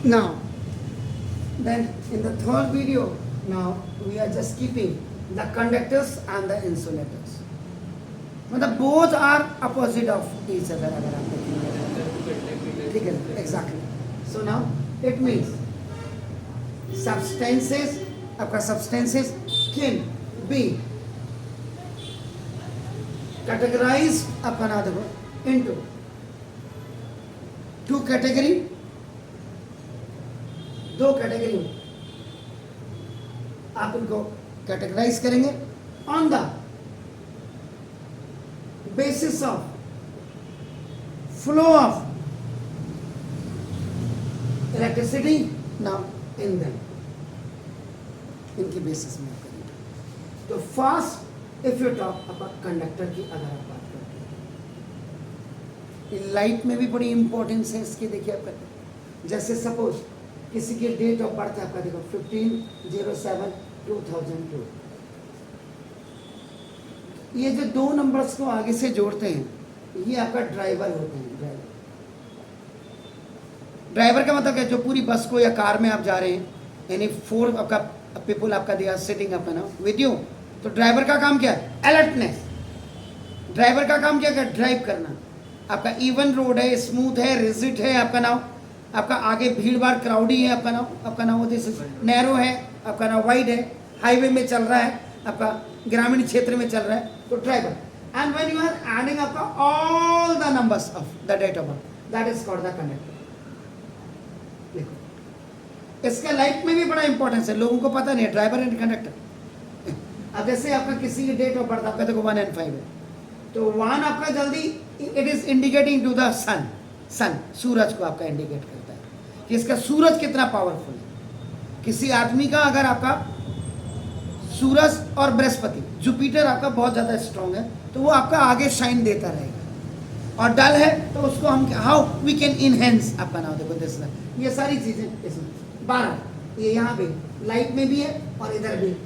Now, then in the third video, now we are just keeping the conductors and the insulators. मतलब both are opposite of each other अगर आप देखेंगे, ठीक है, exactly. So now it means substances, आपका substances can be categorized आपका ना देखो into two category, दो कैटेगरी आप इनको कैटेगराइज करेंगे on the basis of flow of electricity now in them, इनकी बेसिस में आप करेंगे। तो first if you talk about conductor की अगर आप बात करते हैं, लाइट में भी बड़ी इंपॉर्टेंस है इसकी। देखिए आपका जैसे सपोज किसी की डेट ऑफ बर्थ है आपका देखो 15/07/2002, ये जो दो नंबर्स को आगे से जोड़ते हैं ये आपका ड्राइवर होते हैं। ड्राइवर का मतलब क्या, जो पूरी बस को या कार में आप जा रहे हैं, यानी फोर आपका पीपल आपका दे आर सिटिंग अपना ना विद यू, तो ड्राइवर का काम क्या है, अलर्टनेस। ड्राइवर का काम क्या है, ड्राइव करना। आपका इवन रोड है, स्मूथ है, रिजिड है आपका नाम, आपका आगे भीड़ भाड़ क्राउडी है आपका नाम होती है, नैरो है आपका नाम, वाइड है, हाईवे में चल रहा है, आपका ग्रामीण क्षेत्र में चल रहा है, तो driver. And when you are adding आपका all the numbers of the date of birth, that is called the conductor. देखो इसका लाइफ में भी बड़ा इंपॉर्टेंस है, लोगों को पता नहीं है ड्राइवर एंड कंडक्टर। अब जैसे आपका किसी की डेट ऑफ बर्थ आपका देखो 1 and 5 है, तो 1 आपका जल्दी it is indicating to the sun, सूरज को आपका इंडिकेट करता है कि इसका सूरज कितना पावरफुल है। किसी आदमी का अगर आपका सूरज और बृहस्पति जुपिटर आपका बहुत ज़्यादा स्ट्रांग है, तो वो आपका आगे शाइन देता रहेगा, और डल है तो उसको हम हाउ वी कैन इनहेंस आपका नाम देखो दिस, ये सारी चीज़ें इसमें 12, ये यहाँ पे लाइट में भी है और इधर भी,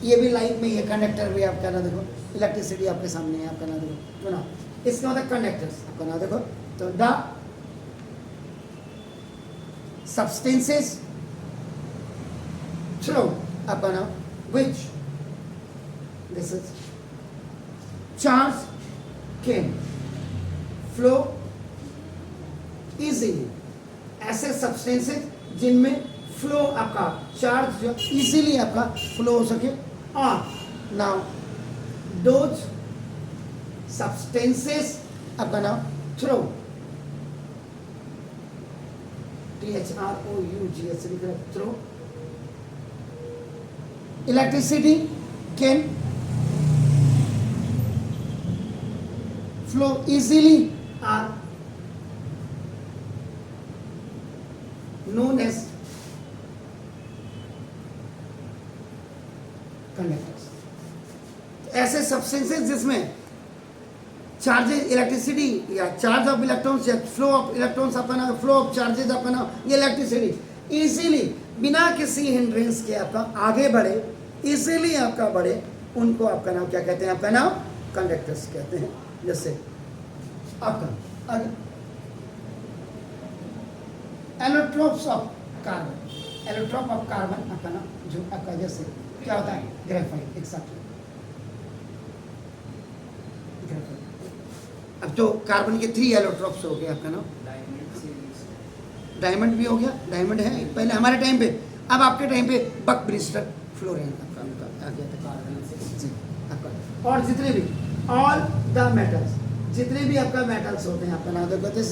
ये भी लाइट में ही है, कंडक्टर भी आपका ना देखो, इलेक्ट्रिसिटी आपके सामने है आपका ना देखो, तो ना इसका मतलब कंडक्टर्स आपका ना देखो, तो the substances through upon which this is charge can flow easily, ऐसे substances जिनमें फ्लो आपका चार्ज जो इजीली आपका फ्लो हो सके, और नाउ those substances आपका नाम through THROUGH through electricity can flow easily are known as conductors। ऐसे सब्सटेंसेस जिसमें चार्जेस इलेक्ट्रिसिटी या चार्ज ऑफ इलेक्ट्रॉन्स या फ्लो ऑफ इलेक्ट्रॉन्स अपना, फ्लो ऑफ चार्जेस अपना, ये इलेक्ट्रिसिटी इजीली बिना किसी हिंड्रेंस के आपका आगे बढ़े, इजीली आपका बढ़े, उनको आपका नाम क्या कहते हैं, आपका नाम कंडक्टर्स कहते हैं। जैसे आपका आगे allotropes of carbon, allotrope of carbon आपका नाम जो आपका जैसे क्या होता है, ग्रेफाइट, एक्सेट्रा। अब तो कार्बन के 3 एलोट्रोप्स हो गए आपका नाम, डायमंड भी हो गया, डायमंड है पहले हमारे टाइम पे, अब आपके टाइम पे बक ब्रिस्टर फ्लोरीन आपका आ गया था आपका। और जितने भी ऑल द मेटल्स, जितने भी आपका मेटल्स होते हैं आपका नाम देखो दिस,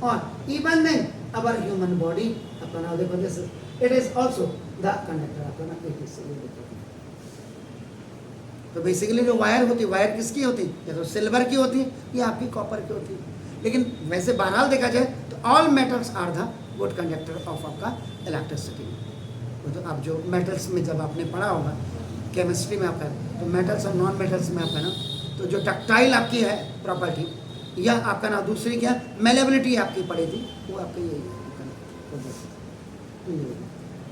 और even then our human body आपका नाम देखो this, it is also the conductor आपका नाम। तो बेसिकली जो वायर होती है, वायर किसकी होती है, या तो सिल्वर की होती है या आपकी कॉपर की होती है, लेकिन वैसे बहरहाल देखा जाए तो all metals are the good conductor of आपका इलेक्ट्रिसिटी। तो आप जो मेटल्स में जब आपने पढ़ा होगा केमिस्ट्री में आपका, तो मेटल्स और नॉन मेटल्स में आपका ना, तो जो टक्टाइल आपकी है प्रॉपर्टी, या आपका ना दूसरी क्या मेलेबिलिटी आपकी पड़ी थी, वो आपकी यही है।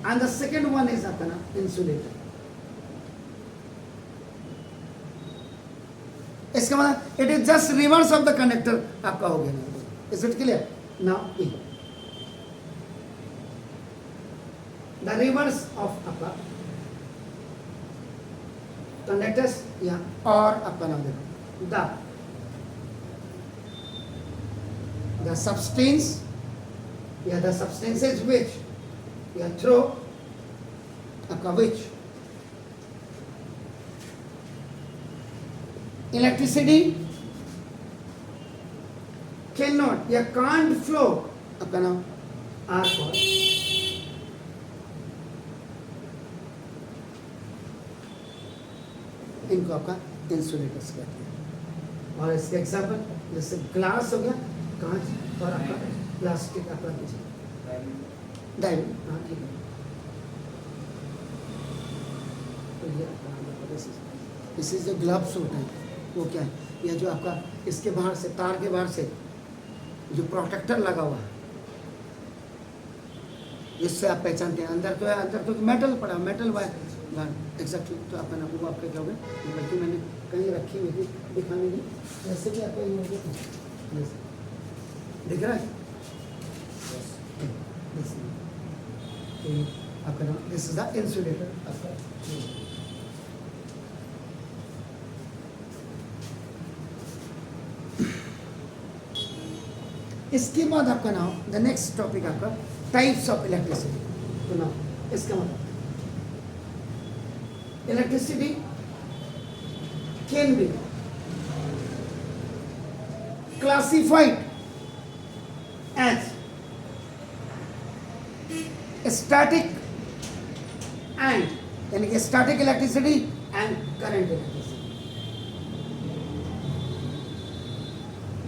And the second one is आपका ना इंसुलेटर। इसका मतलब it is just reverse of the conductor आपका हो गया। Is it clear now? The reverse of आपका कंडक्टर्स या और आपका नाम देखो द सब्सटेंस या द सब्सटेंसेज विच या थ्रो आपका विच इलेक्ट्रिसिटी कैन नॉट या कांट फ्लो आपका नाम आर कॉल्ड इनको आपका इंसुलेटर्स कहते हैं। और इसके एग्जाम्पल जैसे ग्लास हो गया, कांच, और आपका प्लास्टिक आपका डायमंड। हाँ ठीक है, तो ये आपका इसी जो ग्लव्स होते हैं वो क्या है, या जो आपका इसके बाहर से तार के बाहर से जो प्रोटेक्टर लगा हुआ है, जिससे आप पहचानते हैं अंदर तो है, अंदर तो मेटल पड़ा, मेटल वायर एग्जैक्टली। तो आपका नाम वो आपके क्या हो गए, बल्कि मैंने कहीं रखी हुई थी दिखाने की, वैसे भी आपका ये हो गया, दिख रहा है आपका नाम, दिस इज द इंसुलेटर आपका। इसके बाद आपका नाम द नेक्स्ट टॉपिक आपका टाइप्स ऑफ इलेक्ट्रिसिटी। तो नाम इसका मतलब electricity can be classified as static and यानी कि static electricity and current electricity,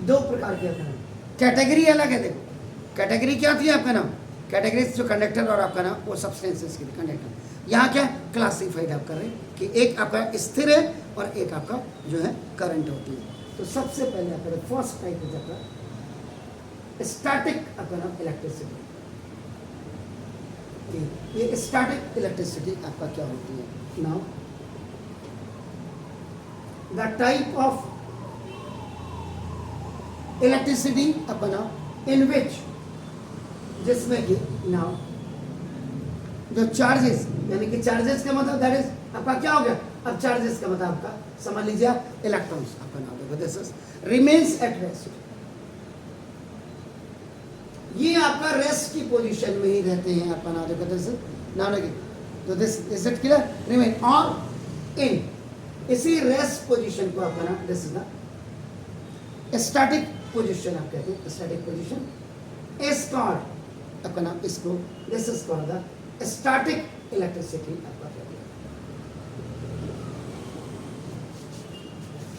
दो प्रकार के करंट। कैटेगरी अलग है, देखो कैटेगरी क्या थी आपका नाम, कैटेगरी जो कंडक्टर और आपका नाम वो सब्सटेंसेस के कंडक्टर। यहाँ क्या क्लासिफाइड आप कर रहे हैं कि एक आपका स्थिर है और एक आपका जो है करंट होती है। तो सबसे पहले आपका फर्स्ट टाइप है आपका स्टैटिक आपका नाम इलेक्ट्रिसिटी। ये स्टैटिक इलेक्ट्रिसिटी आपका क्या होती है, now the type of electricity अपना इन विच जिसमें कि नाउ जो चार्जेस यानी कि चार्जेस का मतलब दैट इज आपका क्या हो गया, अब चार्जेस का मतलब आपका समझ लीजिए इलेक्ट्रॉन्स आपका नाम देखो this is remains at rest, ये आपका रेस्ट की पोजीशन में ही रहते हैं आपका नाम देखो दिस नाम लगे तो this is it clear, remain और इन इसी रेस्ट पोजीशन को आपका नाम this is the static position आप कहते हैं, स्टैटिक पोजीशन इज कॉल्ड आपका नाम इसको this is called the static electricity आपका कहते हैं।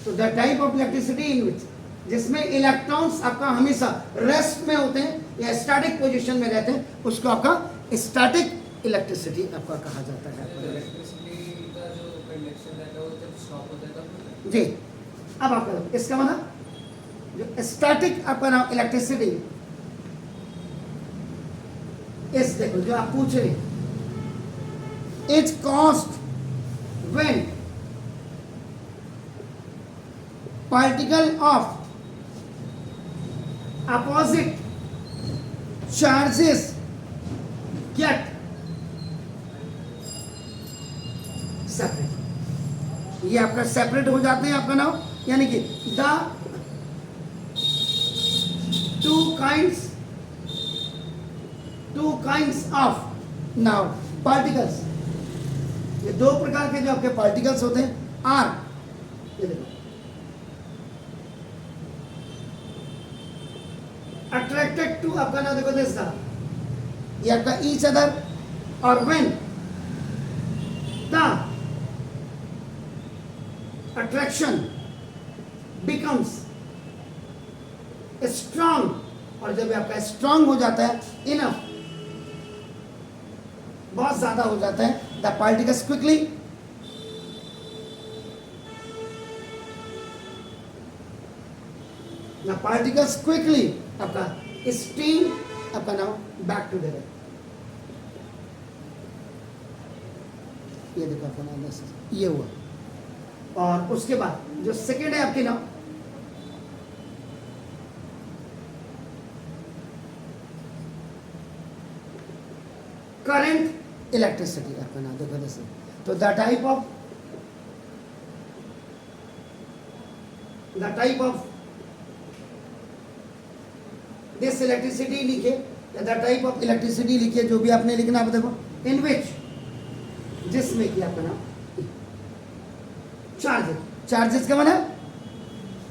तो the type of electricity in which जिसमें इलेक्ट्रॉन्स आपका हमेशा रेस्ट में होते हैं या स्टैटिक पोजीशन में रहते हैं उसको आपका स्टैटिक इलेक्ट्रिसिटी आपका कहा जाता है। जी अब आपका इसका मतलब जो स्टैटिक आपका नाम इलेक्ट्रिसिटी इस देखो जो आप पूछ रहे it's cost when particle of opposite charges get separate, ये आपका सेपरेट हो जाते हैं आपका नाम यानी कि the two kinds of now particles, ये दो प्रकार के जो आपके पार्टिकल्स होते हैं आर, ये देखो अट्रैक्टेड टू आपका नाम देखो दिस का ये आपका ईच अदर और when the attraction becomes strong, और जब आपका स्ट्रांग हो जाता है इनफ बहुत ज्यादा हो जाता है the particles quickly the particles quickly आपका स्ट्रीम आपका नाम बैक टू देयर, ये देखो आपका नाम ये हुआ। और उसके बाद जो सेकेंड है आपकी नाम करंट इलेक्ट्रिसिटी आपका नाम देखो जैसे, तो the type of this electricity लिखे, द टाइप ऑफ इलेक्ट्रिसिटी लिखिए, जो भी आपने लिखना आप देखो, इन विच, जिसमें कि आपका नाम चार्जेस का माना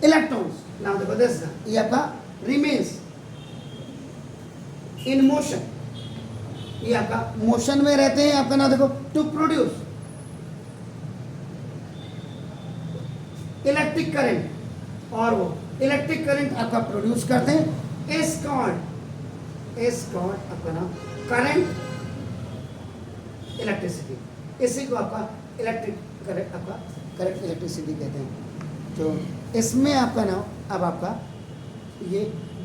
इलेक्ट्रॉन्स, नाम देखो दिस, ये आपका रिमेन्स इन मोशन, ये आपका मोशन में रहते हैं, आपका नाम देखो टू प्रोड्यूस इलेक्ट्रिक करंट, और वो इलेक्ट्रिक करंट आपका प्रोड्यूस करते हैं, इज कॉल्ड आपका नाम करंट इलेक्ट्रिसिटी, इसी को आपका इलेक्ट्रिक करंट, आपका करंट इलेक्ट्रिसिटी कहते हैं। तो इसमें आपका नाम अब आपका ये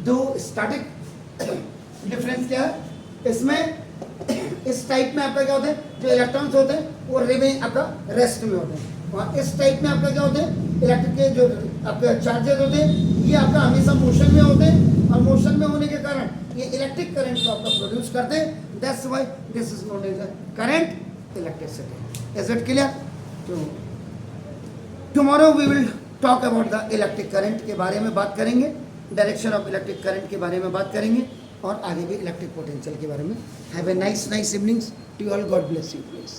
दो स्टैटिक डिफरेंस क्या है इसमें, इस टाइप में आपका क्या होता है, जो इलेक्ट्रॉन्स होते हैं वो रिमेन आपका रेस्ट में होते हैं, और इस टाइप में आपका क्या होते हैं, इलेक्ट्रिक के जो आपके चार्जेस होते हैं ये आपका हमेशा मोशन में होते हैं, और मोशन में होने के कारण ये इलेक्ट्रिक करंट को आपका प्रोड्यूस करते हैं, that's why this is known as current electricity. Is it clear? तो tomorrow we will talk about the electric current के बारे में बात करेंगे, डायरेक्शन ऑफ इलेक्ट्रिक करंट के बारे में बात करेंगे, और आगे भी इलेक्ट्रिक पोटेंशियल के बारे में। Have a nice evenings to all, God bless you please.